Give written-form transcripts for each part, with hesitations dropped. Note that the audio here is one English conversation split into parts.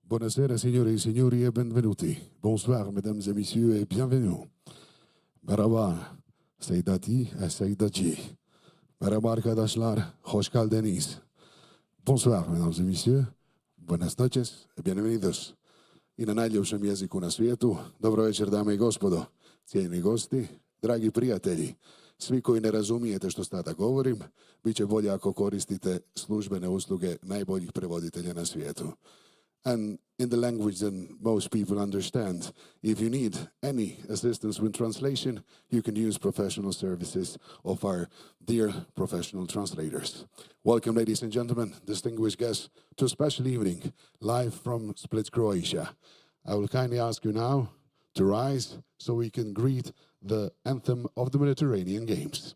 Buonasera signore e signori e benvenuti. Bonsoir mesdames et messieurs et bienvenue. Merhaba Seydati e Seydacı. Merhaba arkadaşlar, hoş geldiniz. Bonsoir mesdames et messieurs, buenas noches e bienvenidos. I na najljepšem jeziku na svijetu, dobro večer dame i gospodo, cijenjeni gosti, dragi prijatelji. Svi koji ne razumijete što sada govorim, bit će bolje ako koristite službene usluge najboljih prevoditelja na svijetu. And in the language that most people understand, if you need any assistance with translation, you can use professional services of our dear professional translators. Welcome, ladies and gentlemen, distinguished guests, to a special evening, live from Split, Croatia. I will kindly ask you now to rise so we can greet the anthem of the Mediterranean Games.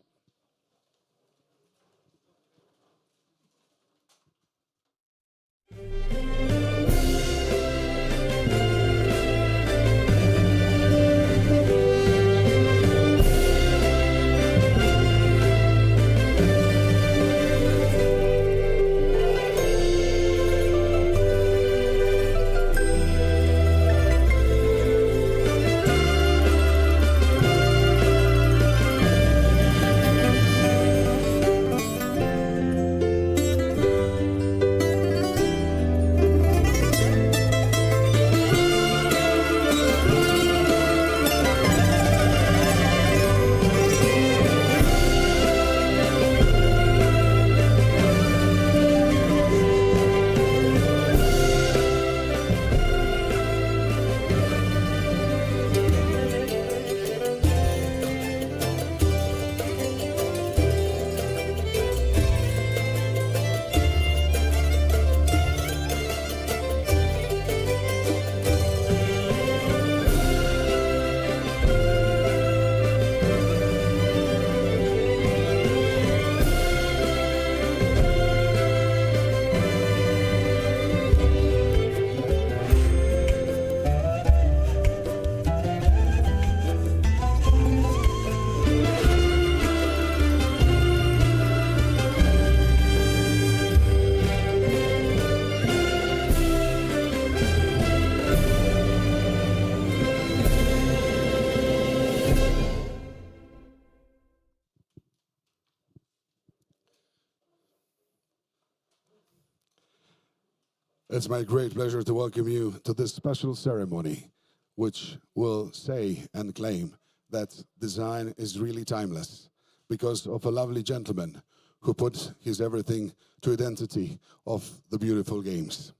It's my great pleasure to welcome you to this special ceremony, which will say and claim that design is really timeless because of a lovely gentleman who put his everything to identity of the beautiful games.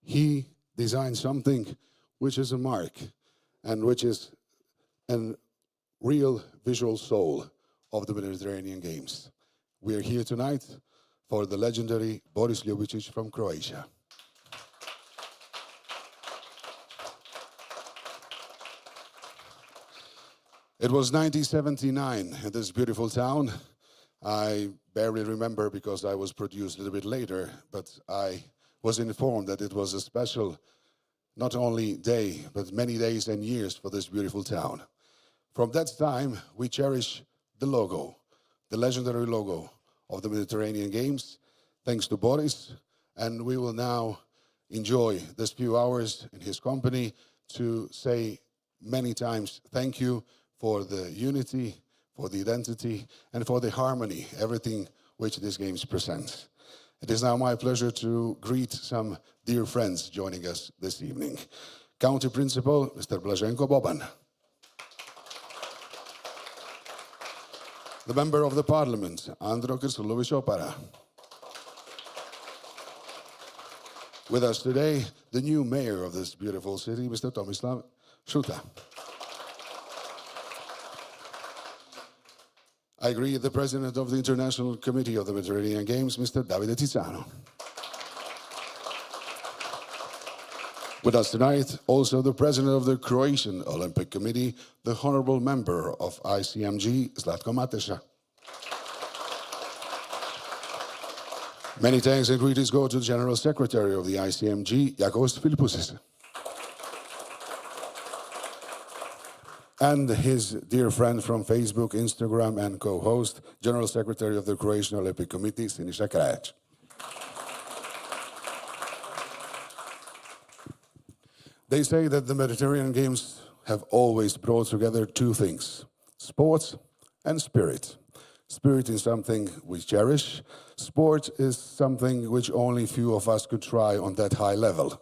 He designed something which is a mark and which is a real visual soul of the Mediterranean Games. We are here tonight for the legendary Boris Ljubičić from Croatia. It was 1979 in this beautiful town. I barely remember because I was produced a little bit later, but I was informed that it was a special, not only day, but many days and years for this beautiful town. From that time, we cherish the logo, the legendary logo of the Mediterranean Games, thanks to Boris, and we will now enjoy this few hours in his company to say many times thank you for the unity, for the identity, and for the harmony, everything which these games present. It is now my pleasure to greet some dear friends joining us this evening. County Principal, Mr. Blaženko Boban. The Member of the Parliament, Andro Krstulović-Opara. With us today, the new mayor of this beautiful city, Mr. Tomislav Šuta. I greet the President of the International Committee of the Mediterranean Games, Mr. Davide Tiziano. With us tonight, also the President of the Croatian Olympic Committee, the Honorable Member of ICMG, Zlatko Mateša. Many thanks and greetings go to the General Secretary of the ICMG, Jakos Filippousis. And his dear friend from Facebook, Instagram, and co-host, General Secretary of the Croatian Olympic Committee, Siniša Krajić. They say that the Mediterranean Games have always brought together two things, sports and spirit. Spirit is something we cherish. Sport is something which only few of us could try on that high level.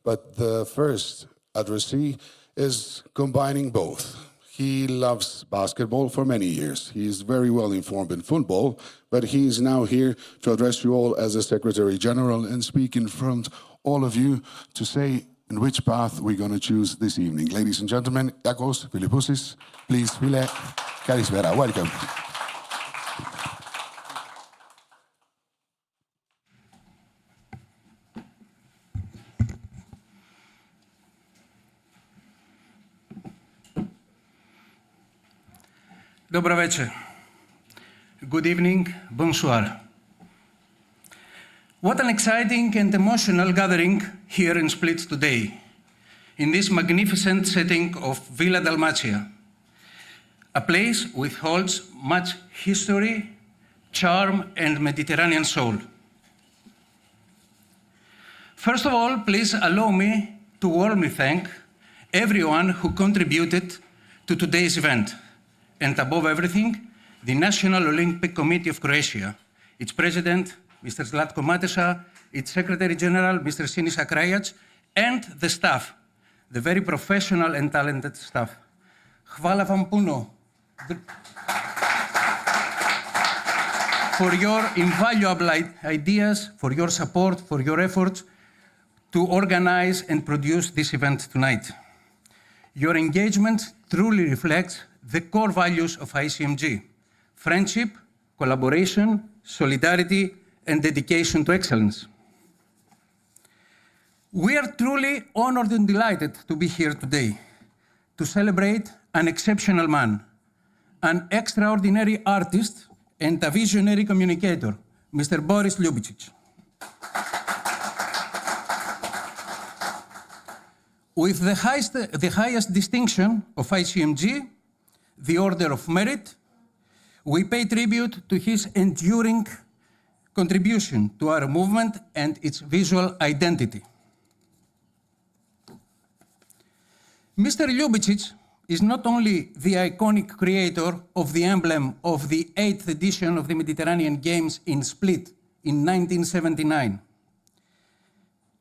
But the first addressee is combining both. He loves basketball for many years. He is very well informed in football, but he is now here to address you all as a Secretary General and speak in front of all of you to say in which path we're going to choose this evening. Ladies and gentlemen, Yakos Philippoussis, please, Vile Kalispera. Welcome. Dobro večer. Good evening, bonsoir. What an exciting and emotional gathering here in Split today, in this magnificent setting of Villa Dalmatia, a place which holds much history, charm, and Mediterranean soul. First of all, please allow me to warmly thank everyone who contributed to today's event, and above everything, the National Olympic Committee of Croatia, its president, Mr. Zlatko Mateša, its Secretary General, Mr. Sinisa Krajac, and the staff, the very professional and talented staff. Hvala vam puno for your invaluable ideas, for your support, for your efforts to organize and produce this event tonight. Your engagement truly reflects the core values of ICMG: friendship, collaboration, solidarity, and dedication to excellence. We are truly honored and delighted to be here today to celebrate an exceptional man, an extraordinary artist, and a visionary communicator, Mr. Boris Ljubičić. With the highest distinction of ICMG, the Order of Merit, we pay tribute to his enduring contribution to our movement and its visual identity. Mr. Ljubičić is not only the iconic creator of the emblem of the 8th edition of the Mediterranean Games in Split in 1979.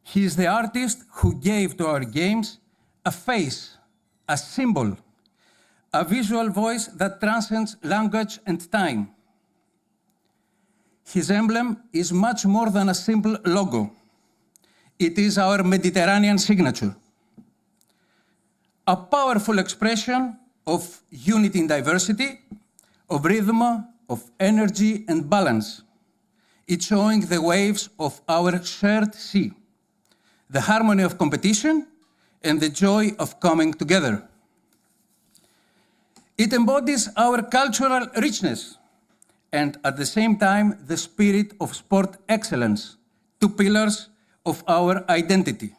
He is the artist who gave to our games a face, a symbol, a visual voice that transcends language and time. His emblem is much more than a simple logo. It is our Mediterranean signature, a powerful expression of unity in diversity, of rhythm, of energy and balance. It's showing the waves of our shared sea, the harmony of competition and the joy of coming together. It embodies our cultural richness and at the same time the spirit of sport excellence, two pillars of our identity.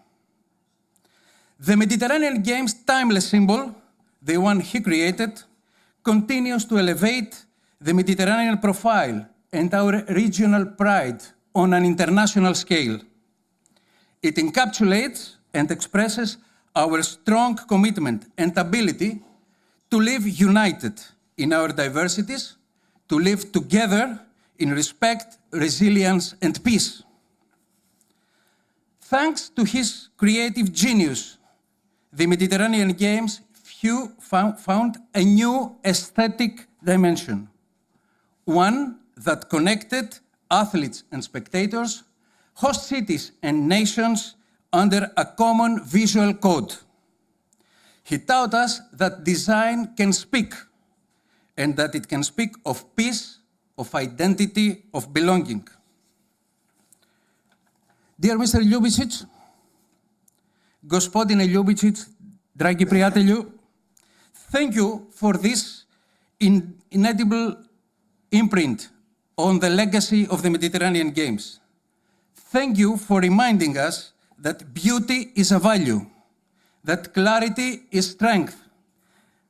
The Mediterranean Games' timeless symbol, the one he created, continues to elevate the Mediterranean profile and our regional pride on an international scale. It encapsulates and expresses our strong commitment and ability to live united in our diversities, to live together in respect, resilience, and peace. Thanks to his creative genius, the Mediterranean Games found a new aesthetic dimension, one that connected athletes and spectators, host cities and nations under a common visual code. He taught us that design can speak, and that it can speak of peace, of identity, of belonging. Dear Mr. Ljubičić, Gospodine Ljubičić, dragi prijatelju, thank you for this inedible imprint on the legacy of the Mediterranean Games. Thank you for reminding us that beauty is a value, that clarity is strength,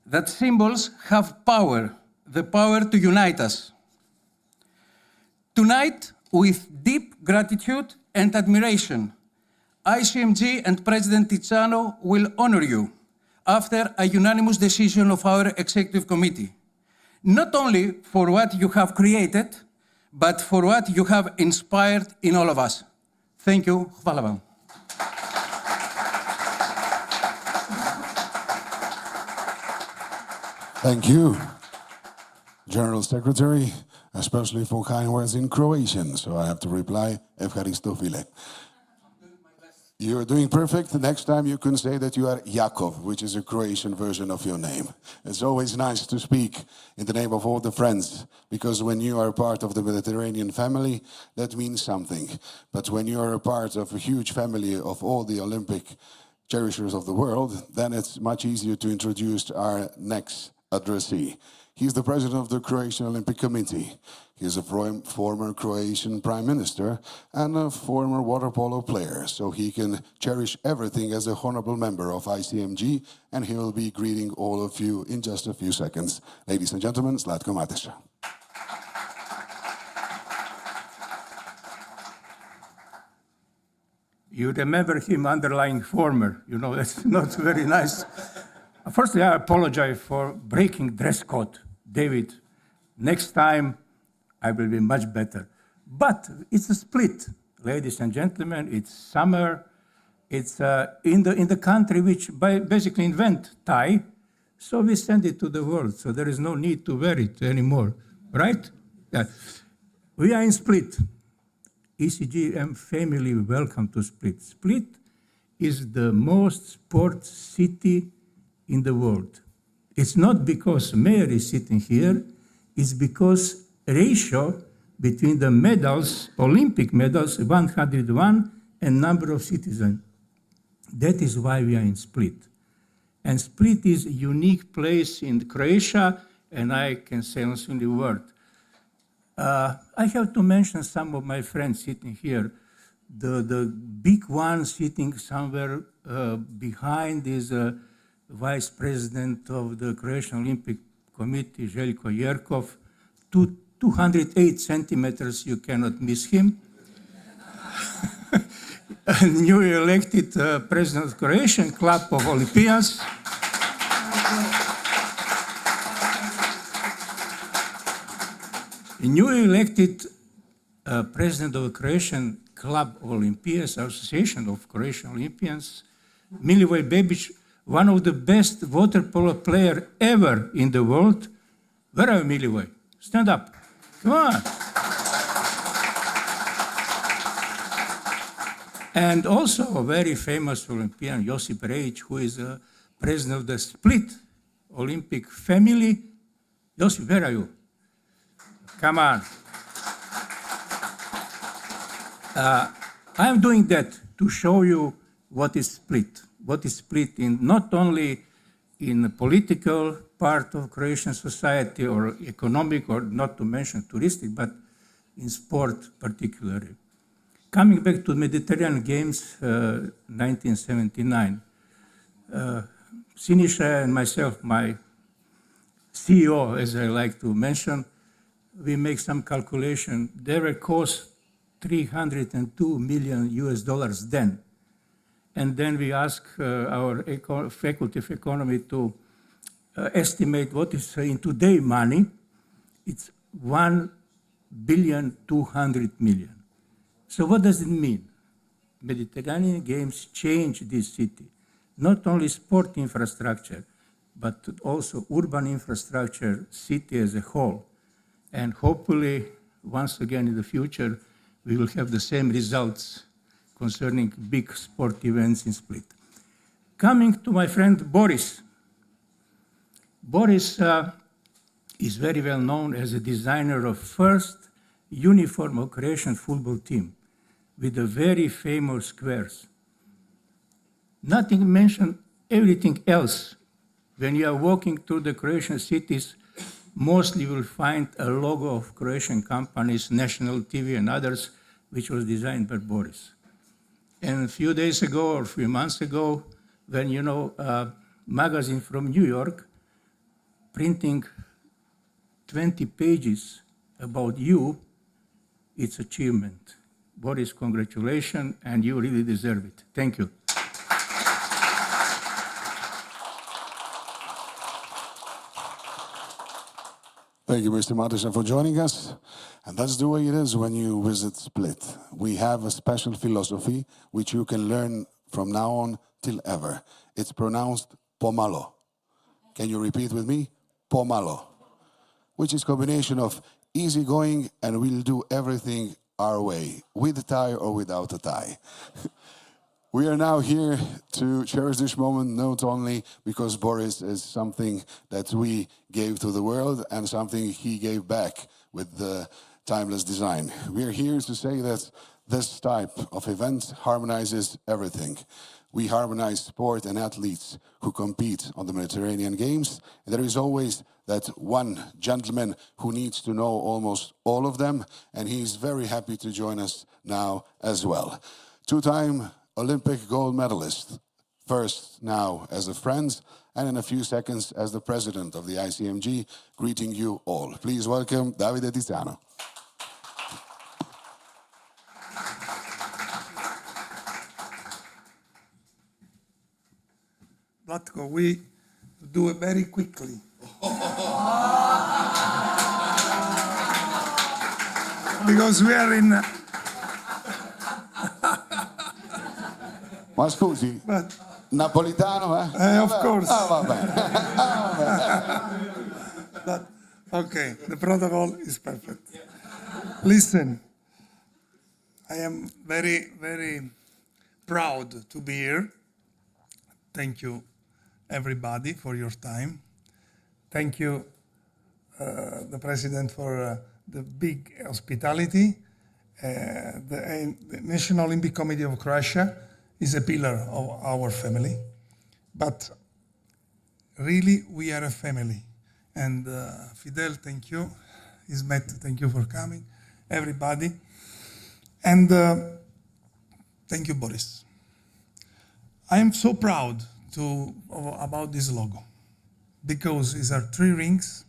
that symbols have power, the power to unite us. Tonight, with deep gratitude and admiration, ICMG and President Tiziano will honor you after a unanimous decision of our Executive Committee, not only for what you have created, but for what you have inspired in all of us. Thank you. Hvala vam. Thank you, General Secretary, especially for kind words in Croatian. So I have to reply, Evharisto File. You're doing perfect. Next time you can say that you are Jakov, which is a Croatian version of your name. It's always nice to speak in the name of all the friends, because when you are part of the Mediterranean family, that means something. But when you are a part of a huge family of all the Olympic cherishers of the world, then it's much easier to introduce our next addressee. He's the president of the Croatian Olympic Committee. He's a former Croatian prime minister and a former water polo player, so he can cherish everything as a honorable member of ICMG, and he will be greeting all of you in just a few seconds. Ladies and gentlemen, Zlatko Mateša. You remember him underlying former. You know, that's not very nice. Firstly, I apologize for breaking dress code, David. Next time, I will be much better. But it's a split, ladies and gentlemen. It's summer. It's in the country which basically invent tie, so we send it to the world. So there is no need to wear it anymore, right? Yeah. We are in Split. ECGM family, welcome to Split. Split is the most sports city in the world. It's not because mayor is sitting here, it's because ratio between the medals, Olympic medals, 101, and number of citizens. That is why we are in Split. And Split is a unique place in Croatia, and I can say also in the world. I have to mention some of my friends sitting here. The big one sitting somewhere behind is Vice President of the Croatian Olympic Committee, Željko Jerkov. 208 centimeters, you cannot miss him. Newly elected President of Croatian Club of Olympians. Newly elected President of the Croatian Club of Olympians, Association of Croatian Olympians, Milivoj Bebić, one of the best water polo player ever in the world. Where are you, Milivoj? Stand up. Come on. And also a very famous Olympian, Josip Rejić, who is a president of the Split Olympic family. Josip, where are you? Come on. I'm doing that to show you what is Split. What is Split in not only in the political part of Croatian society or economic, or not to mention touristic, but in sport particularly. Coming back to Mediterranean Games, 1979, Siniša and myself, my CEO, as I like to mention, we make some calculation. They were cost $302 million then. And then we ask our faculty of economy to estimate what is in today money. It's $1,200,000,000. So what does it mean? Mediterranean Games changed this city. Not only sport infrastructure, but also urban infrastructure, city as a whole. And hopefully, once again in the future, we will have the same results concerning big sport events in Split. Coming to my friend Boris. Boris is very well known as a designer of first uniform of Croatian football team with the very famous squares. Nothing mentioned, everything else. When you are walking through the Croatian cities, mostly you will find a logo of Croatian companies, National TV and others, which was designed by Boris. And a few days ago or a few months ago, when, you know, a magazine from New York printing 20 pages about you, it's achievement. Boris, congratulations, and you really deserve it. Thank you. Thank you, Mr. Matesan, for joining us. And that's the way it is when you visit Split. We have a special philosophy which you can learn from now on till ever. It's pronounced pomalo. Can you repeat with me? Pomalo. Which is a combination of easygoing and we'll do everything our way, with a tie or without a tie. We are now here to cherish this moment not only because Boris is something that we gave to the world and something he gave back with the timeless design. We are here to say that this type of event harmonizes everything. We harmonize sport and athletes who compete on the Mediterranean Games. And there is always that one gentleman who needs to know almost all of them, and he's very happy to join us now as well. Two-time Olympic gold medalist, first now as a friend, and in a few seconds as the president of the ICMG, greeting you all. Please welcome Davide Tiziano. Vlatko, we do it very quickly. Because we are in... Ma scusi, napolitano, eh? Of course. Ah, vabbè. But, okay, the protocol is perfect. Listen, I am very, very proud to be here. Thank you, everybody, for your time. Thank you, the President, for the big hospitality. The National Olympic Committee of Croatia is a pillar of our family. But really, we are a family. And Fidel, thank you. Ismet, thank you for coming. Everybody. And thank you, Boris. I am so proud about this logo because these are 3 rings.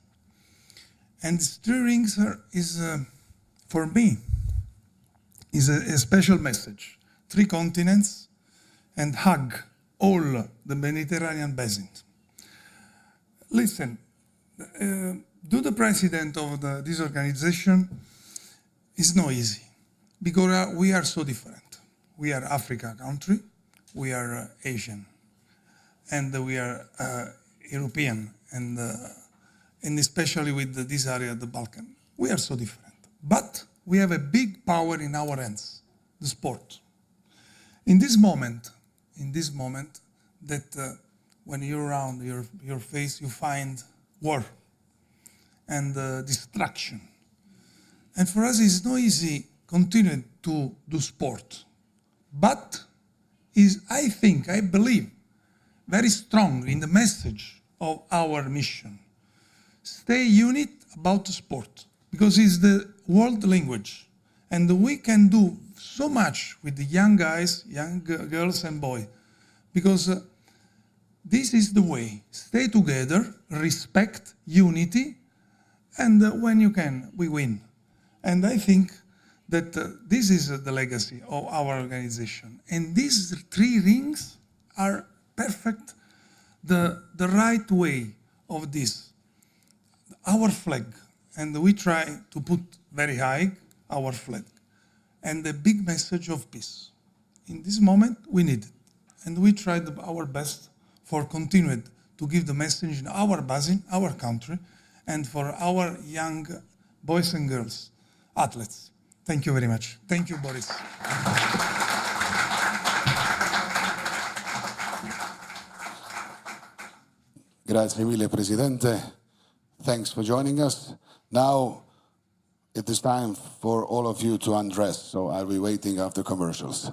And these 3 rings for me, is a special message. 3 continents and hug all the Mediterranean basin. Listen, do the president of this organization is not easy because we are so different. We are Africa country, we are Asian, and we are European, and especially with this area, the Balkan. We are so different, but we have a big power in our hands, the sport. In this moment that when you're around your face, you find war and distraction. And for us, it's not easy continue to do sport, but I believe, very strong in the message of our mission. Stay unit about sport, because it's the world language. And we can do so much with the young guys, young girls and boys, because this is the way. Stay together, respect, unity, and when you can, we win. And I think that this is the legacy of our organization. And these 3 rings are perfect, the right way of this. Our flag, and we try to put very high our flag, and the big message of peace. In this moment, we need it. And we tried our best for continuing to give the message in our basin, our country, and for our young boys and girls, athletes. Thank you very much. Thank you, Boris. Grazie mille, Presidente. Thanks for joining us. Now, it is time for all of you to undress, so I'll be waiting after commercials.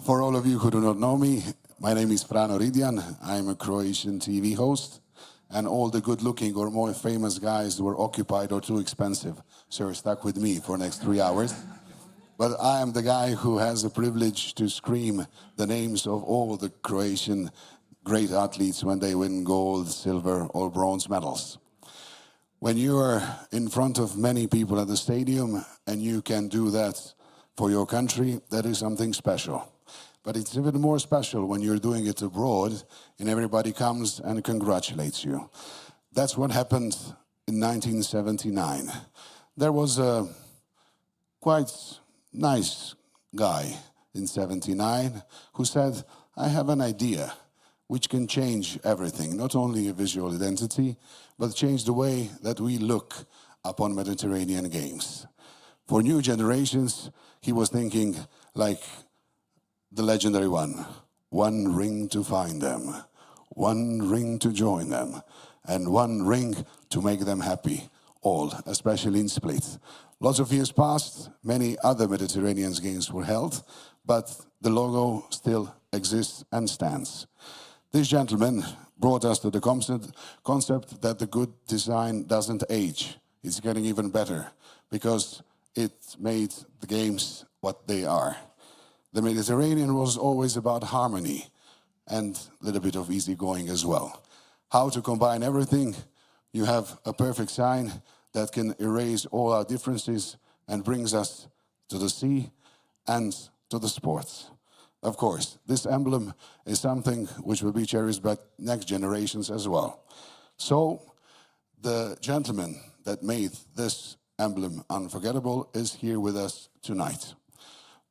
For all of you who do not know me, my name is Frano Ridian. I'm a Croatian TV host, and all the good-looking or more famous guys were occupied or too expensive, so you're stuck with me for the next 3 hours. But I am the guy who has the privilege to scream the names of all the Croatian great athletes when they win gold, silver, or bronze medals. When you are in front of many people at the stadium and you can do that for your country, that is something special. But it's even more special when you're doing it abroad and everybody comes and congratulates you. That's what happened in 1979. There was a quite nice guy in 79 who said, I have an idea which can change everything, not only a visual identity, but change the way that we look upon Mediterranean games. For new generations, he was thinking like the legendary one ring to find them, one ring to join them, and one ring to make them happy, all, especially in Split. Lots of years passed, many other Mediterranean games were held, but the logo still exists and stands. This gentleman brought us to the concept that the good design doesn't age. It's getting even better because it made the games what they are. The Mediterranean was always about harmony and a little bit of easygoing as well. How to combine everything? You have a perfect sign that can erase all our differences and brings us to the sea and to the sports. Of course, this emblem is something which will be cherished by next generations as well. So, the gentleman that made this emblem unforgettable is here with us tonight.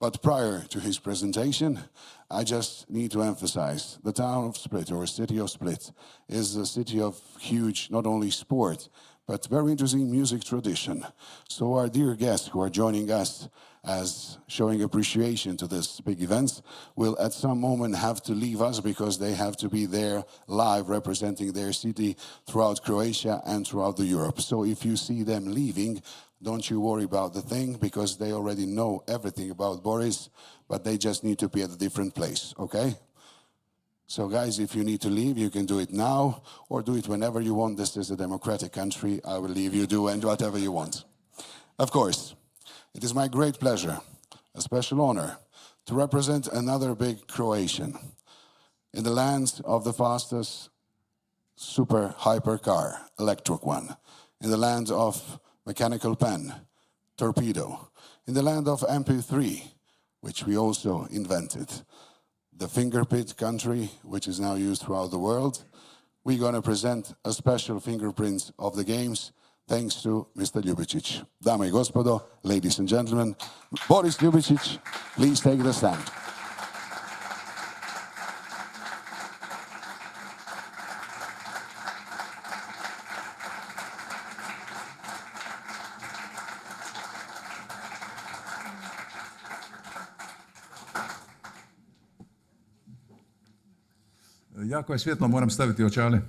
But prior to his presentation, I just need to emphasize the town of Split, or city of Split, is a city of huge, not only sport, but very interesting music tradition. So our dear guests who are joining us as showing appreciation to this big event will at some moment have to leave us because they have to be there live representing their city throughout Croatia and throughout the Europe. So if you see them leaving, don't you worry about the thing because they already know everything about Boris, but they just need to be at a different place, okay? So guys, if you need to leave, you can do it now or do it whenever you want. This is a democratic country. I will leave you do and whatever you want. Of course, it is my great pleasure, a special honor, to represent another big Croatian in the land of the fastest super hypercar, electric one, in the land of mechanical pen, torpedo, in the land of MP3, which we also invented, the fingerprint country, which is now used throughout the world. We're going to present a special fingerprint of the games thanks to Mr. Ljubičić. Dame I gospodo, ladies and gentlemen, Boris Ljubičić, please take the stand. Jako je svjetlo, moram staviti očale.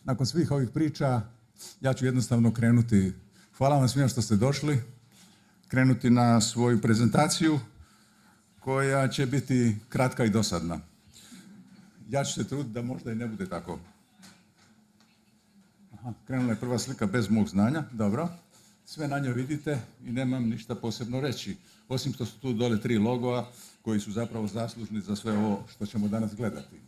Nakon svih ovih priča, ja ću jednostavno krenuti. Hvala vam svima što ste došli. Krenuti na svoju prezentaciju, koja će biti kratka i dosadna. Ja ću se truditi da možda i ne bude tako. Krenula je prva slika bez mog znanja, dobro. Sve na njoj vidite i nemam ništa posebno reći. Osim što su tu dole 3 logoa koji su zapravo zaslužni za sve ovo što ćemo danas gledati.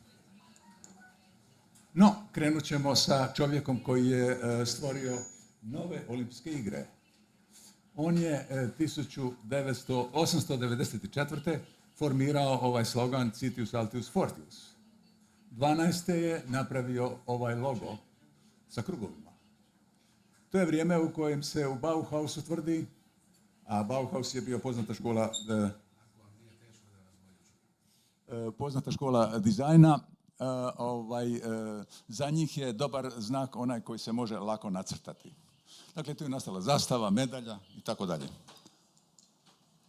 No, krenut ćemo sa čovjekom koji je stvorio nove olimpijske igre. On je 1894. formirao ovaj slogan Citius Altius Fortius. 12. je napravio ovaj logo sa krugovima. To je vrijeme u kojem se u Bauhausu tvrdi, a Bauhaus je bio poznata škola dizajna. Za njih je dobar znak onaj koji se može lako nacrtati. Dakle, tu je nastala zastava, medalja i tako dalje.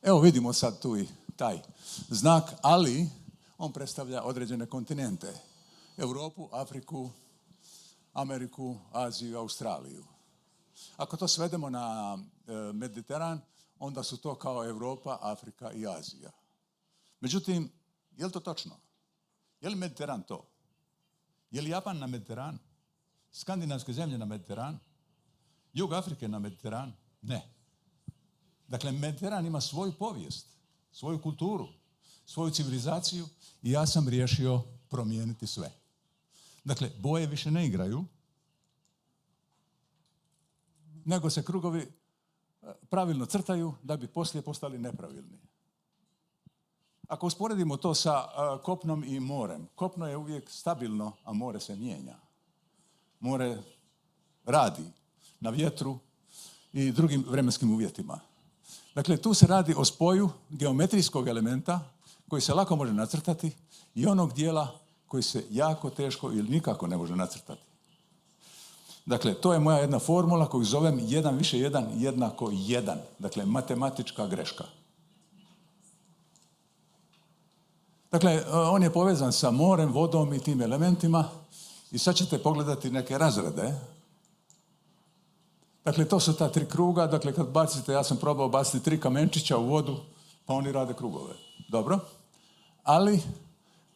Evo vidimo sad tu i taj znak, ali on predstavlja određene kontinente. Europu, Afriku, Ameriku, Aziju, Australiju. Ako to svedemo na Mediteran, onda su to kao Europa, Afrika i Azija. Međutim, je li to točno? Je li Mediteran to? Je li Japan na Mediteranu? Skandinavske zemlje na Mediteranu? Jug Afrike na Mediteranu? Ne. Dakle, Mediteran ima svoju povijest, svoju kulturu, svoju civilizaciju i ja sam riješio promijeniti sve. Dakle, boje više ne igraju, nego se krugovi pravilno crtaju da bi poslije postali nepravilni. Ako usporedimo to sa kopnom i morem, kopno je uvijek stabilno, a more se mijenja. More radi na vjetru i drugim vremenskim uvjetima. Dakle, tu se radi o spoju geometrijskog elementa koji se lako može nacrtati i onog dijela koji se jako teško ili nikako ne može nacrtati. Dakle, to je moja jedna formula koju zovem 1 više 1 jednako 1. Dakle, matematička greška. Dakle, on je povezan sa morem, vodom i tim elementima i sad ćete pogledati neke razrede. Dakle, to su ta 3 kruga. Dakle, kad bacite, ja sam probao baciti 3 kamenčića u vodu, pa oni rade krugove. Dobro. Ali,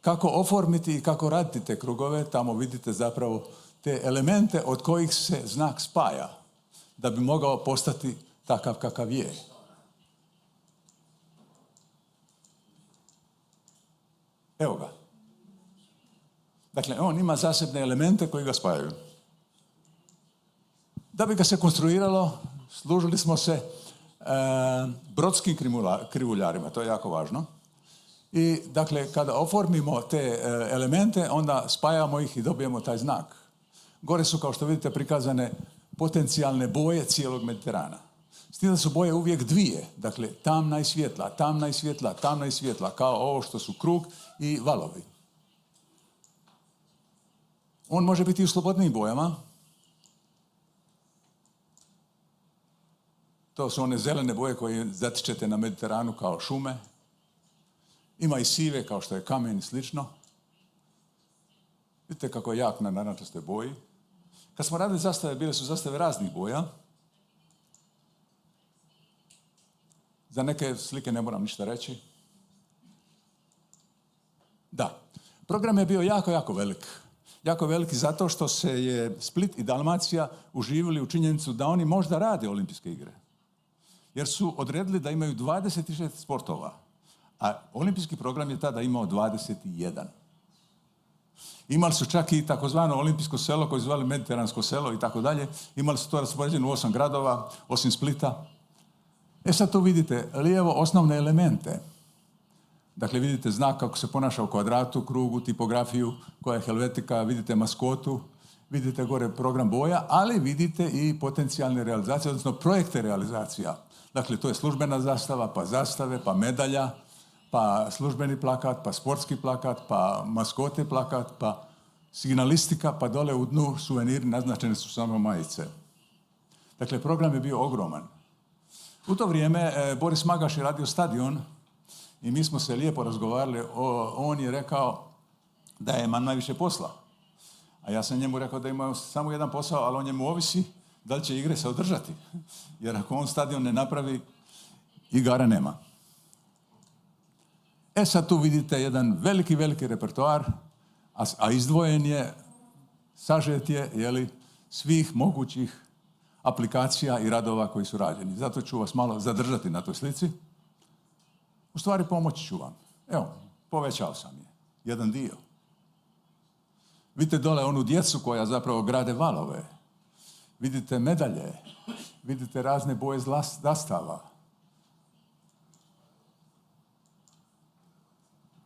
kako oformiti i kako raditi te krugove, tamo vidite zapravo te elemente od kojih se znak spaja, da bi mogao postati takav kakav je. Evo ga. Dakle, on ima zasebne elemente koji ga spajaju. Da bi ga se konstruiralo, služili smo se brodskim krivuljarima, to je jako važno. I, dakle, kada oformimo te elemente, onda spajamo ih i dobijemo taj znak. Gore su, kao što vidite, prikazane potencijalne boje cijelog Mediterana. S tim da su boje uvijek dvije, dakle, tamna i svjetla, tamna i svjetla, tamna i svjetla, kao ovo što su krug i valovi. On može biti u slobodnim bojama. To su one zelene boje koje zatičete na Mediteranu kao šume. Ima i sive, kao što je kamen i slično. Vidite kako je jak na narančastoj boji. Kad smo radili zastave, bile su zastave raznih boja. Za neke slike ne moram ništa reći. Da, program je bio jako, jako velik. Jako veliki zato što se je Split i Dalmacija uživili u činjenicu da oni možda rade olimpijske igre. Jer su odredili da imaju 26 sportova. A olimpijski program je tada imao 21. Imali su čak i takozvano olimpijsko selo koje zvali Mediteransko selo i tako dalje. Imali su to raspoređeno u 8 gradova, osim Splita. Sad tu vidite lijevo osnovne elemente. Dakle, vidite znak kako se ponaša u kvadratu, krugu, tipografiju, koja je helvetika, vidite maskotu, vidite gore program boja, ali vidite i potencijalne realizacije, odnosno projekte realizacija. Dakle, to je službena zastava, pa zastave, pa medalja, pa službeni plakat, pa sportski plakat, pa maskote plakat, pa signalistika, pa dole u dnu suveniri naznačene su samo majice. Dakle, program je bio ogroman. U to vrijeme Boris Magaš je radio stadion i mi smo se lijepo razgovarali. On je rekao da ima najviše posla. A ja sam njemu rekao da ima samo jedan posao, ali on njemu ovisi da li će igre se održati. Jer ako on stadion ne napravi, igara nema. Sad tu vidite jedan veliki, veliki repertoar, a izdvojen je, sažet je, svih mogućih aplikacija i radova koji su rađeni. Zato ću vas malo zadržati na toj slici. U stvari pomoći ću vam. Evo, povećao sam je. Jedan dio. Vidite dole onu djecu koja zapravo grade valove. Vidite medalje. Vidite razne boje zastava.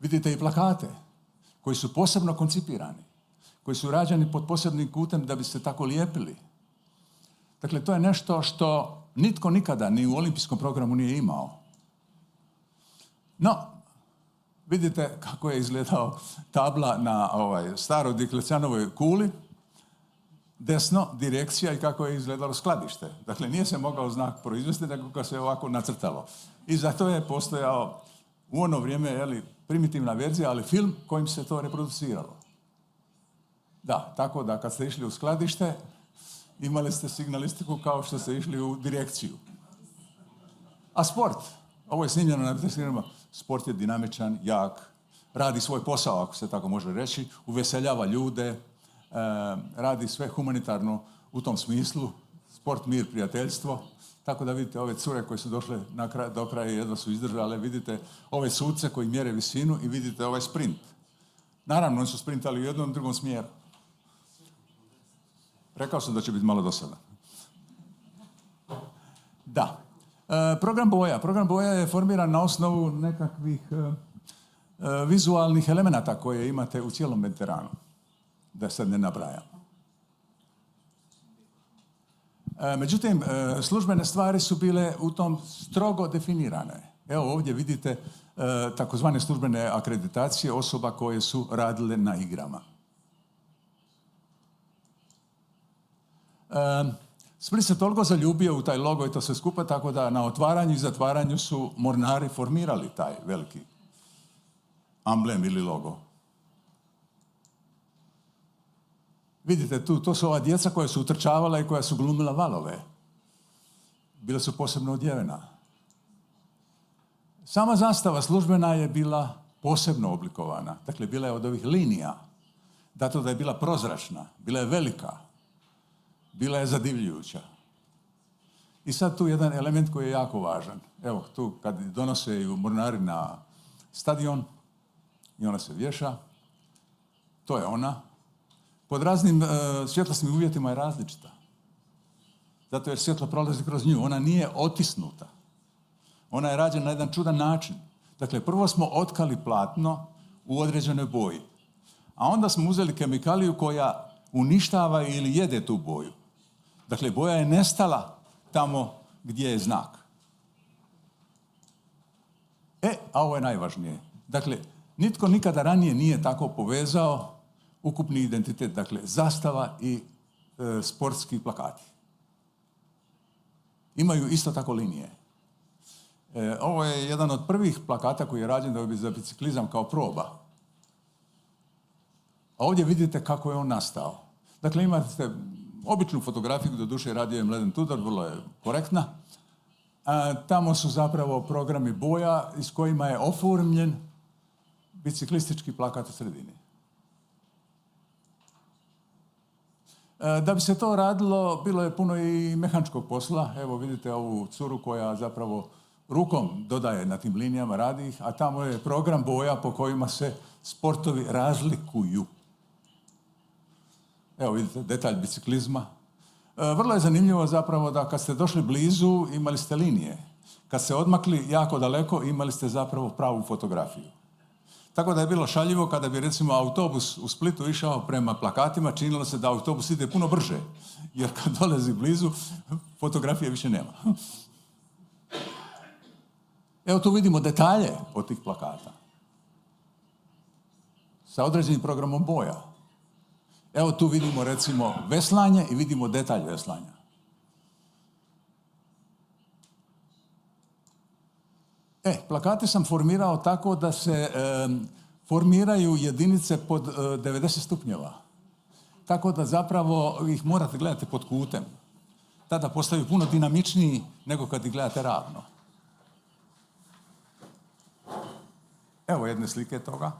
Vidite i plakate koji su posebno koncipirani, koji su rađeni pod posebnim kutem da bi se tako lijepili. Dakle, to je nešto što nitko nikada ni u olimpijskom programu nije imao. No, vidite kako je izgledao tabla na staroj Dioklecijanovoj kuli, desno direkcija i kako je izgledalo skladište. Dakle, nije se mogao znak proizvesti, nego ga se ovako nacrtalo. I zato je postojao u ono vrijeme, primitivna verzija, ali film kojim se to reproduciralo. Da, tako da kad ste išli u skladište, imali ste signalistiku kao što ste išli u direkciju. A sport, ovo je snimljeno na detektivima, sport je dinamičan, jak, radi svoj posao, ako se tako može reći, uveseljava ljude, radi sve humanitarno u tom smislu, sport, mir, prijateljstvo. Tako da vidite ove cure koje su došle do kraja i jedva su izdržale, vidite ove suce koji mjere visinu i vidite ovaj sprint. Naravno, oni su sprintali u jednom i drugom smjeru. Rekao sam da će biti malo dosadan. Da. Program boja. Program boja je formiran na osnovu nekakvih vizualnih elemenata koje imate u cijelom Mediteranu. Da sad ne nabrajam. Međutim, službene stvari su bile u tom strogo definirane. Evo ovdje vidite takozvane službene akreditacije osoba koje su radile na igrama. Split se toliko zaljubio u taj logo i to sve skupa, tako da na otvaranju i zatvaranju su mornari formirali taj veliki amblem ili logo. Vidite tu, to su ova djeca koja su utrčavala i koja su glumila valove. Bila su posebno odjevena. Sama zastava službena je bila posebno oblikovana. Dakle, bila je od ovih linija. Zato da je bila prozračna, bila je velika, bila je zadivljujuća. I sad tu jedan element koji je jako važan. Evo, tu kad donose ju mornari na stadion i ona se vješa, to je ona. Pod raznim svjetlosnim uvjetima je različita. Zato jer svjetlo prolazi kroz nju. Ona nije otisnuta. Ona je rađena na jedan čudan način. Dakle, prvo smo otkali platno u određenoj boji. A onda smo uzeli kemikaliju koja uništava ili jede tu boju. Dakle, boja je nestala tamo gdje je znak. A ovo je najvažnije. Dakle, nitko nikada ranije nije tako povezao ukupni identitet, dakle, zastava i sportski plakati. Imaju isto tako linije. Ovo je jedan od prvih plakata koji je rađen za biciklizam kao proba. A ovdje vidite kako je on nastao. Dakle, imate običnu fotografiju, doduše radio je Mladen Tudor, vrlo je korektna. Tamo su zapravo programi boja s kojima je oformljen biciklistički plakat u sredini. Da bi se to radilo, bilo je puno i mehaničkog posla. Evo vidite ovu curu koja zapravo rukom dodaje na tim linijama, radi ih, a tamo je program boja po kojima se sportovi razlikuju. Evo vidite detalj biciklizma. Vrlo je zanimljivo zapravo da kad ste došli blizu imali ste linije. Kad ste odmakli jako daleko imali ste zapravo pravu fotografiju. Tako da je bilo šaljivo kada bi recimo autobus u Splitu išao prema plakatima, činilo se da autobus ide puno brže. Jer kad dolazi blizu, fotografije više nema. Evo tu vidimo detalje od tih plakata. Sa određenim programom boja. Evo tu vidimo recimo veslanje i vidimo detalj veslanja. Plakate sam formirao tako da se formiraju jedinice pod 90 stupnjeva. Tako da zapravo ih morate gledati pod kutem. Tada postaju puno dinamičniji nego kad ih gledate ravno. Evo jedne slike toga.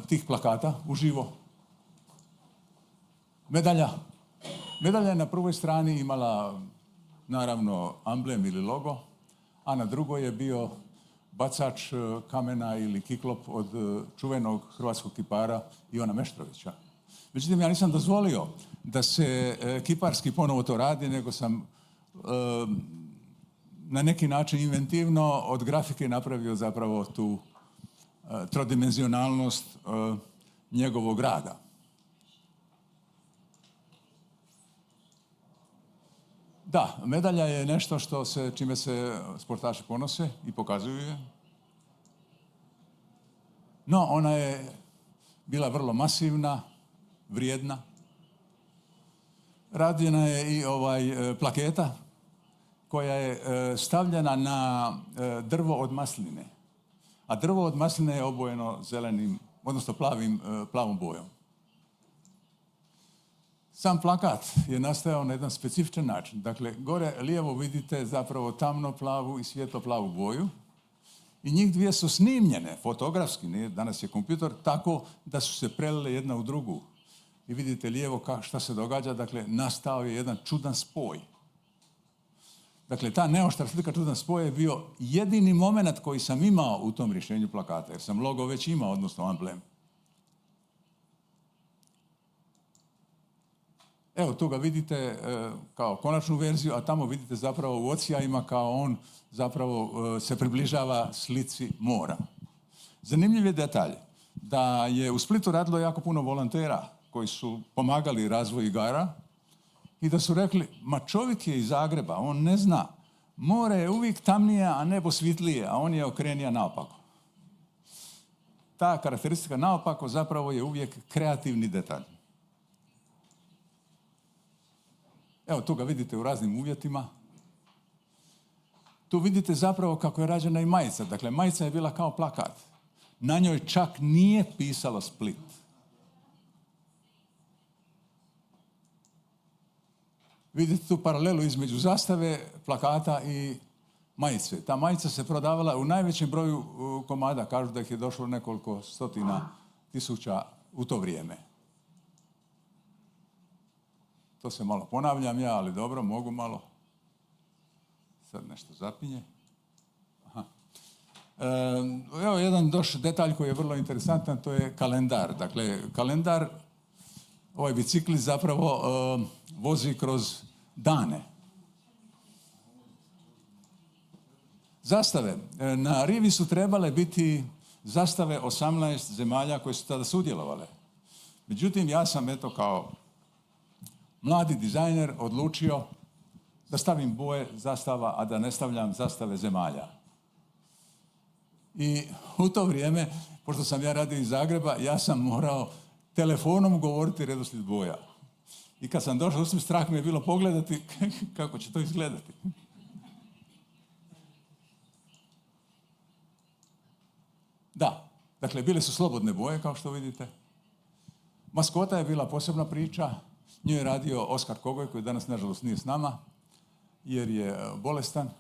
Tih plakata uživo. Medalja. Medalja je na prvoj strani imala naravno amblem ili logo, a na drugoj je bio bacač kamena ili kiklop od čuvenog hrvatskog kipara Ivana Meštrovića. Međutim, ja nisam dozvolio da se kiparski ponovo to radi, nego sam na neki način inventivno od grafike napravio zapravo tu trodimenzionalnost njegovog rada. Da, medalja je nešto čime se sportaši ponose i pokazuju je. No, ona je bila vrlo masivna, vrijedna. Rađena je i plaketa koja je stavljena na drvo od masline. A drvo od masline je obojeno zelenim, odnosno plavom bojom. Sam plakat je nastajao na jedan specifičan način. Dakle, gore lijevo vidite zapravo tamno plavu i svjetlo plavu boju. I njih dvije su snimljene fotografski, danas je kompjutor, tako da su se prelile jedna u drugu. I vidite lijevo šta se događa, dakle, nastao je jedan čudan spoj. Dakle, ta neoštra slika čudan spoj je bio jedini moment koji sam imao u tom rješenju plakata, jer sam logo već imao, odnosno amblem. Evo, tu ga vidite kao konačnu verziju, a tamo vidite zapravo u ocijajima kao on zapravo se približava slici mora. Zanimljiv je detalj da je u Splitu radilo jako puno volontera koji su pomagali razvoju igara i da su rekli, ma čovjek je iz Zagreba, on ne zna, more je uvijek tamnije, a nebo svitlije, a on je okrenija naopako. Ta karakteristika naopako zapravo je uvijek kreativni detalj. Evo, tu ga vidite u raznim uvjetima. Tu vidite zapravo kako je rađena i majica. Dakle, majica je bila kao plakat. Na njoj čak nije pisalo Split. Vidite tu paralelu između zastave, plakata i majice. Ta majica se prodavala u najvećem broju komada. Kažu da ih je došlo nekoliko stotina tisuća u to vrijeme. To se malo ponavljam ja, ali dobro, mogu malo. Sad nešto zapinje. Aha. Evo jedan detalj koji je vrlo interesantan, to je kalendar. Dakle, kalendar, ovaj bicikl zapravo vozi kroz dane. Zastave. Na rivi su trebale biti zastave 18 zemalja koje su tada sudjelovale. Međutim, ja sam eto kao mladi dizajner odlučio da stavim boje zastava, a da ne stavljam zastave zemalja. I u to vrijeme, pošto sam ja radio iz Zagreba, ja sam morao telefonom govoriti redoslijed boja. I kad sam došao, strah mi je bilo pogledati kako će to izgledati. Da, dakle, bile su slobodne boje, kao što vidite. Maskota je bila posebna priča. Nju je radio Oskar Kogoj, koji danas, nažalost, nije s nama, jer je bolestan.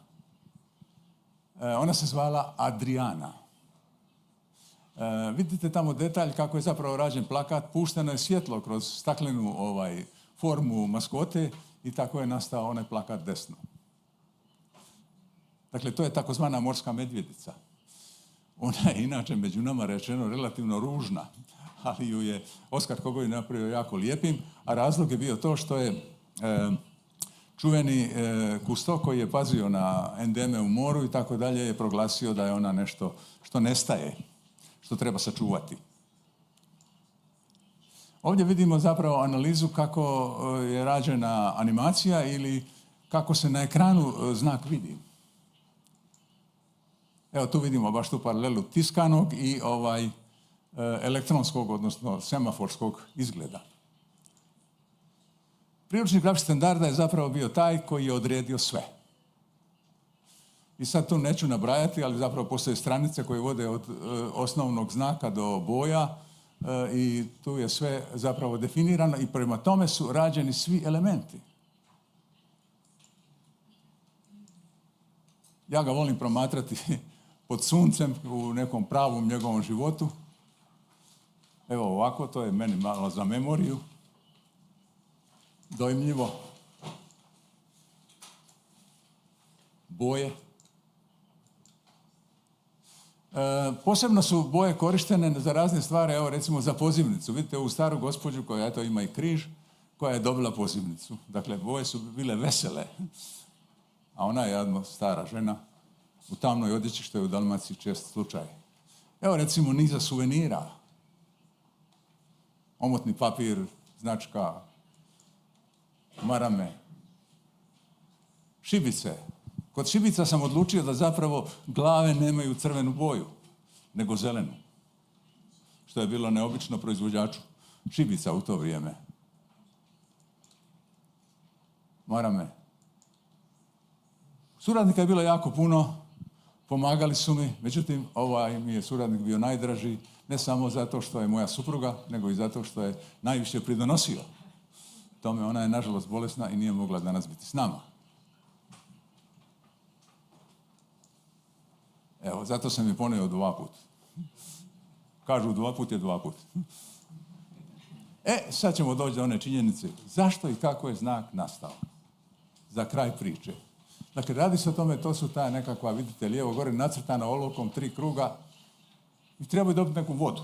Ona se zvala Adriana. Vidite tamo detalj kako je zapravo rađen plakat. Pušteno je svjetlo kroz staklenu formu maskote i tako je nastao onaj plakat desno. Dakle, to je takozvana morska medvjedica. Ona je inače među nama rečeno relativno ružna, ali ju je Oskar Kogoj napravio jako lijepim, a razlog je bio to što je čuveni Kusto koji je pazio na endeme u moru i tako dalje je proglasio da je ona nešto što nestaje, što treba sačuvati. Ovdje vidimo zapravo analizu kako je rađena animacija ili kako se na ekranu znak vidi. Evo tu vidimo baš tu paralelu tiskanog i elektronskog, odnosno semaforskog izgleda. Priručnik grafičkih standarda je zapravo bio taj koji je odredio sve. I sad tu neću nabrajati, ali zapravo postoje stranice koje vode od osnovnog znaka do boja i tu je sve zapravo definirano i prema tome su rađeni svi elementi. Ja ga volim promatrati pod suncem u nekom pravom njegovom životu. Evo ovako, to je meni malo za memoriju. Dojmljivo. Boje. Posebno su boje korištene za razne stvari, evo recimo za pozivnicu. Vidite ovu staru gospođu koja eto ima i križ, koja je dobila pozivnicu. Dakle, boje su bile vesele. A ona je jedna stara žena u tamnoj odjeći, što je u Dalmaciji čest slučaj. Evo recimo niza suvenira. Omotni papir, značka, marame, šibice. Kod šibica sam odlučio da zapravo glave nemaju crvenu boju, nego zelenu. Što je bilo neobično proizvođaču šibica u to vrijeme. Marame. Suradnika je bilo jako puno, pomagali su mi, međutim, ovaj mi je suradnik bio najdraži, ne samo zato što je moja supruga, nego i zato što je najviše pridonosio tome. Ona je, nažalost, bolesna i nije mogla danas biti s nama. Evo, zato sam je poneo 2 puta. Kažu 2 puta je 2 puta. Sad ćemo doći do one činjenice. Zašto i kako je znak nastao? Za kraj priče. Dakle, radi se o tome, to su ta nekakva, vidite, lijevo gore nacrtana olovkom 3 kruga i trebaju dobiti neku vodu.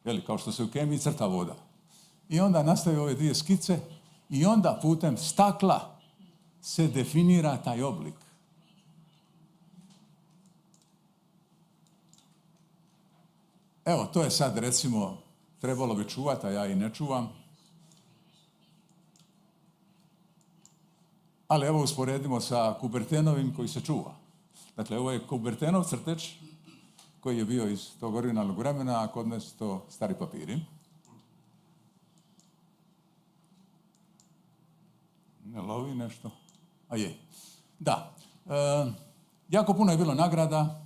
Jeli, kao što se u kemiji crta voda. I onda nastaju ove 2 skice I onda putem stakla se definira taj oblik. Evo, to je sad, recimo, trebalo bi čuvati, a ja i ne čuvam. Ali evo usporedimo sa Kubertenovim koji se čuva. Dakle, ovo je Kubertenov crtež koji je bio iz tog originalnog vremena, a kod nas su to stari papiri. Ne lovi nešto? A je. Da. Jako puno je bilo nagrada.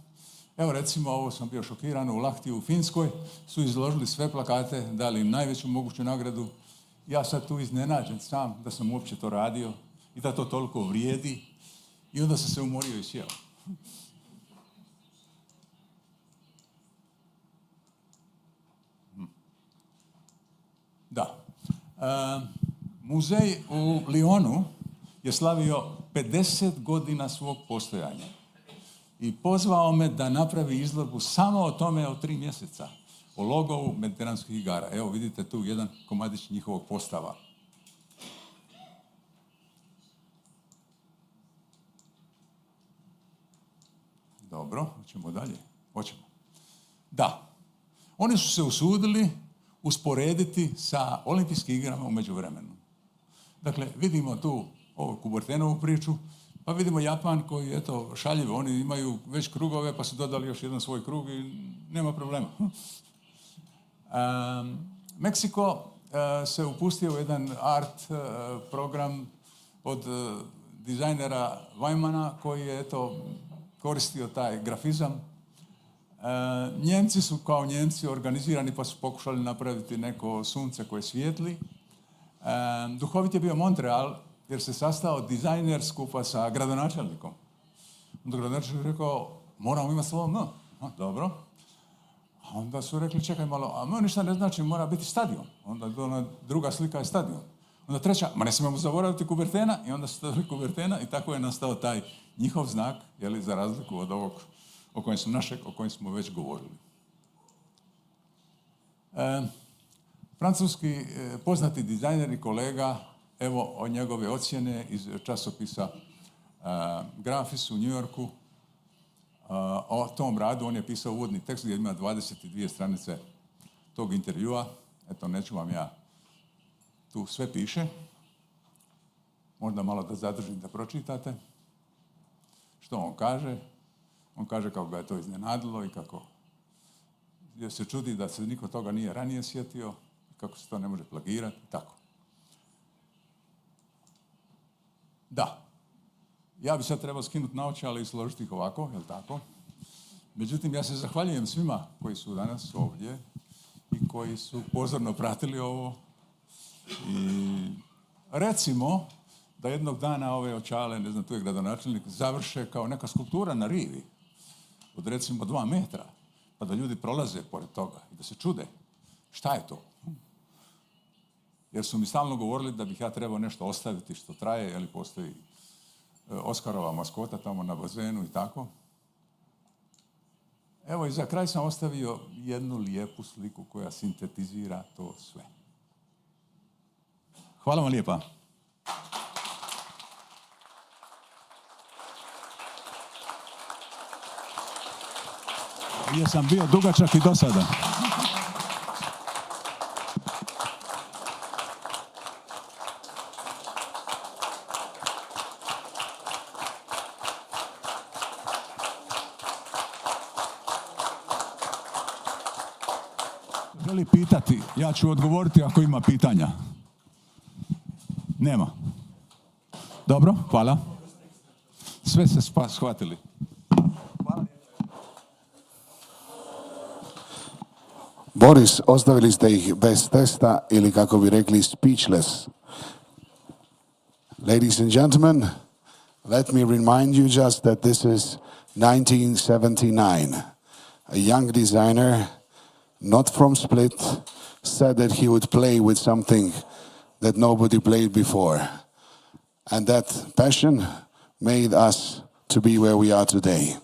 Evo recimo, ovo sam bio šokiran, u Lahtiju u Finskoj su izložili sve plakate, dali im najveću moguću nagradu. Ja sad tu iznenađen sam da sam uopće to radio i da to toliko vrijedi. I onda sam se umorio i sjeo. Da. Muzej u Lyonu je slavio 50 godina svog postojanja. I pozvao me da napravi izložbu samo o tome od 3 mjeseca. O logovu Mediteranskih igara. Evo vidite tu jedan komadić njihovog postava. Dobro, hoćemo dalje. Hoćemo. Da. Oni su se usudili usporediti sa olimpijskim igrama u međuvremenu. Dakle, vidimo tu ovu Kubertenovu priču, pa vidimo Japan koji, eto, šaljivo, oni imaju već krugove, pa su dodali još jedan svoj krug i nema problema. Meksiko se upustio u jedan art program od dizajnera Weimana koji je, eto, koristio taj grafizam. Njemci su kao Njemci organizirani pa su pokušali napraviti neko sunce koje svijetli. Duhovit je bio Montreal jer se sastao dizajner skupa sa gradonačelnikom. Onda gradonačelnik je rekao, moramo imati slovo M. Dobro. A onda su rekli, čekaj malo, a M ništa ne znači, mora biti stadion. Onda druga slika je stadion. Onda treća, ma ne smijemo zaboraviti Kubertena, i onda su stavili Kubertena i tako je nastao taj njihov znak, jeli, za razliku od ovog o kojem smo već govorili. Francuski poznati dizajner i kolega, evo o njegove ocjene iz časopisa Grafis u New Yorku. O tom radu on je pisao uvodni tekst gdje ima 22 stranice tog intervjua. Eto, neću vam ja, tu sve piše. Možda malo da zadržim da pročitate. Što on kaže? On kaže kako ga je to iznenadilo i kako se čudi da se niko toga nije ranije sjetio, kako se to ne može plagirati, tako. Da. Ja bi sad trebao skinuti naočale i složiti ih ovako, jel tako? Međutim, ja se zahvaljujem svima koji su danas ovdje i koji su pozorno pratili ovo. I recimo da jednog dana ove očale, ne znam, tu je gradonačelnik, završe kao neka skulptura na rivi od recimo 2 metra, pa da ljudi prolaze pored toga i da se čude. Šta je to? Jer su mi stalno govorili da bih ja trebao nešto ostaviti što traje, jer postoji Oskarova maskota tamo na bazenu i tako. Evo i za kraj sam ostavio jednu lijepu sliku koja sintetizira to sve. Hvala vam lijepa. Jesam bio dugačak i do sada. Želi pitati, ja ću odgovoriti ako ima pitanja. Nema. Dobro, hvala. Sve se shvatili. Boris, ostavili ste ih bez testa ili kako bi rekli speechless. Ladies and gentlemen, let me remind you just that this is 1979. A young designer, not from Split, said that he would play with something that nobody played before. And that passion made us to be where we are today.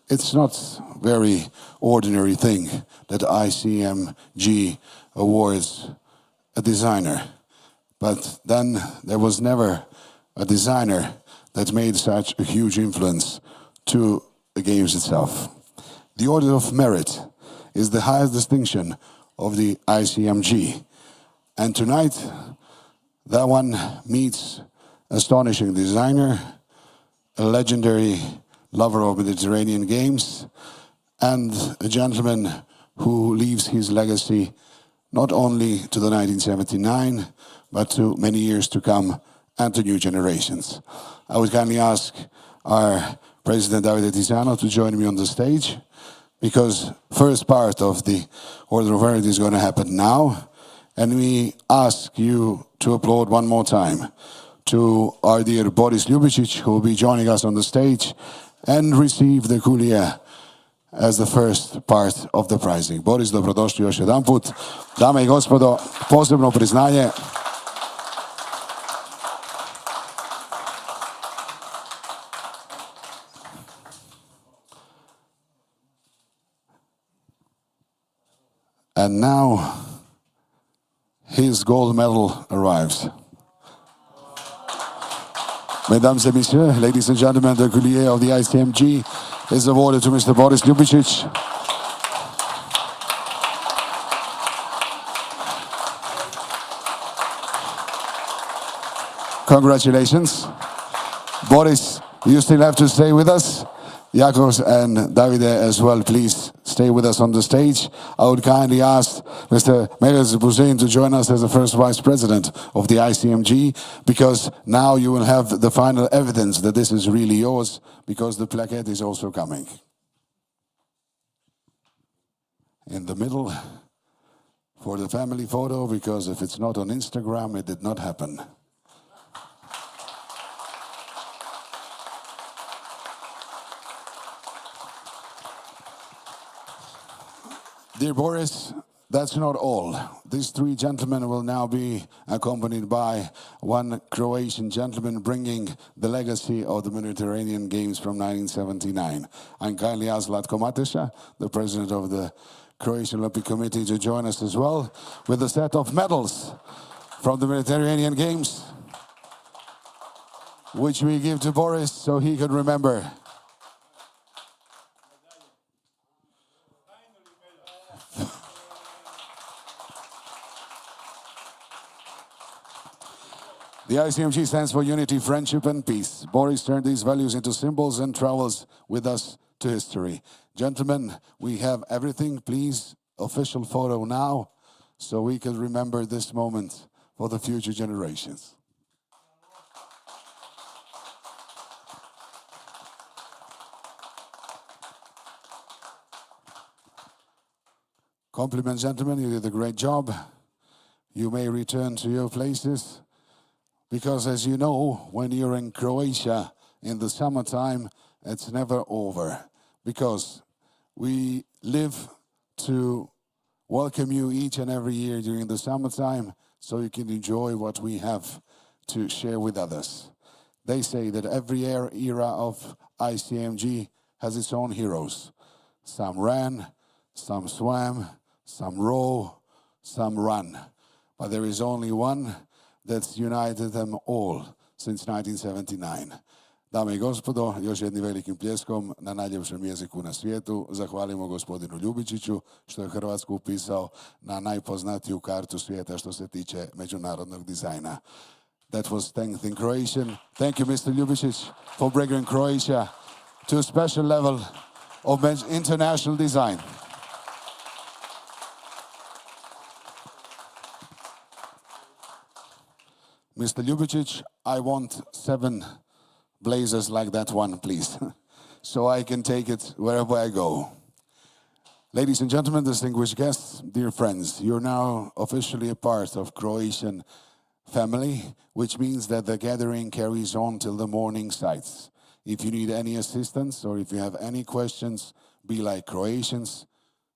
It's not a very ordinary thing that ICMG awards a designer. But then there was never a designer that made such a huge influence to the games itself. The Order of Merit is the highest distinction of the ICMG. And tonight, that one meets astonishing designer, a legendary lover of Mediterranean games, and a gentleman who leaves his legacy not only to the 1979, but to many years to come and to new generations. I would kindly ask our President Davide Tisano to join me on the stage, because first part of the Order of Merit is going to happen now, and we ask you to applaud one more time to our dear Boris Ljubičić, who will be joining us on the stage and receive the kulia as the first part of the prizing. Boris, dobrodošli još jedanput. Dame I gospodo, posebno priznanje. And now, his gold medal arrives. Mesdames et messieurs, ladies and gentlemen, the collier of the ICMG is awarded to Mr. Boris Ljubičić. Congratulations. Boris, you still have to stay with us. Jakos and Davide as well, please stay with us on the stage. I would kindly ask Mr. Megas Buzein to join us as the first vice president of the ICMG, because now you will have the final evidence that this is really yours, because the plaquette is also coming. In the middle for the family photo, because if it's not on Instagram, it did not happen. Dear Boris, that's not all. These three gentlemen will now be accompanied by one Croatian gentleman bringing the legacy of the Mediterranean Games from 1979. I'm kindly ask Zlatko Mateša, the president of the Croatian Olympic Committee, to join us as well with a set of medals from the Mediterranean Games, which we give to Boris so he can remember. The ICMG stands for unity, friendship, and peace. Boris turned these values into symbols and travels with us to history. Gentlemen, we have everything. Please, official photo now, so we can remember this moment for the future generations. Compliment, gentlemen, you did a great job. You may return to your places. Because as you know, when you're in Croatia in the summertime, it's never over. Because we live to welcome you each and every year during the summertime so you can enjoy what we have to share with others. They say that every era of ICMG has its own heroes. Some ran, some swam, some row, some run. But there is only one that's united them all since 1979. Dame I gospodo, još jednim velikim pljeskom na najljepšem jeziku na svijetu. Zahvalimo gospodinu Ljubičiću što je Hrvatsku upisao na najpoznatiju kartu svijeta što se tiče međunarodnog dizajna. That was thanked in Croatian. Thank you, Mr. Ljubičić, for bringing Croatia to a special level of international design. Mr. Ljubičić, I want 7 blazers like that one, please, so I can take it wherever I go. Ladies and gentlemen, distinguished guests, dear friends, you're now officially a part of Croatian family, which means that the gathering carries on till the morning sights. If you need any assistance or if you have any questions, be like Croatians,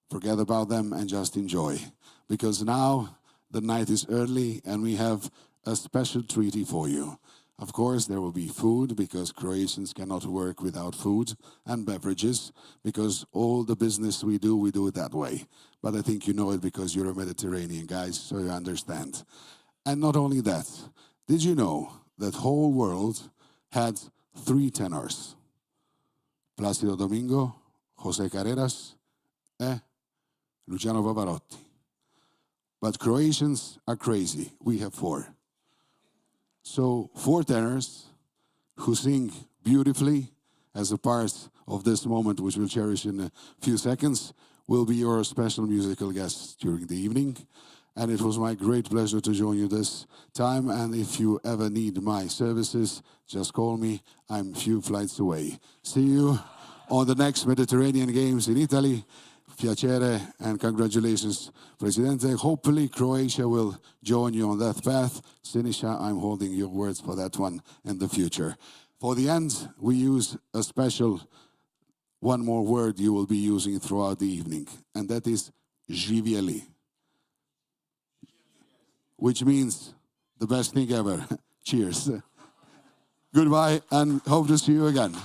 forget about them and just enjoy. Because now the night is early and we have a special treaty for you. Of course, there will be food, because Croatians cannot work without food, and beverages, because all the business we do it that way. But I think you know it because you're a Mediterranean guys, so you understand. And not only that, did you know that whole world had 3 tenors? Placido Domingo, José Carreras, and Luciano Pavarotti. But Croatians are crazy. We have 4. So 4 tenors who sing beautifully as a part of this moment, which we'll cherish in a few seconds, will be your special musical guests during the evening. And it was my great pleasure to join you this time. And if you ever need my services, just call me. I'm a few flights away. See you on the next Mediterranean Games in Italy. Piacere and congratulations, Presidente. Hopefully Croatia will join you on that path. Sinisha, I'm holding your words for that one in the future. For the end, we use a special one more word you will be using throughout the evening, and that is živjeli, which means the best thing ever. Cheers. Goodbye, and hope to see you again.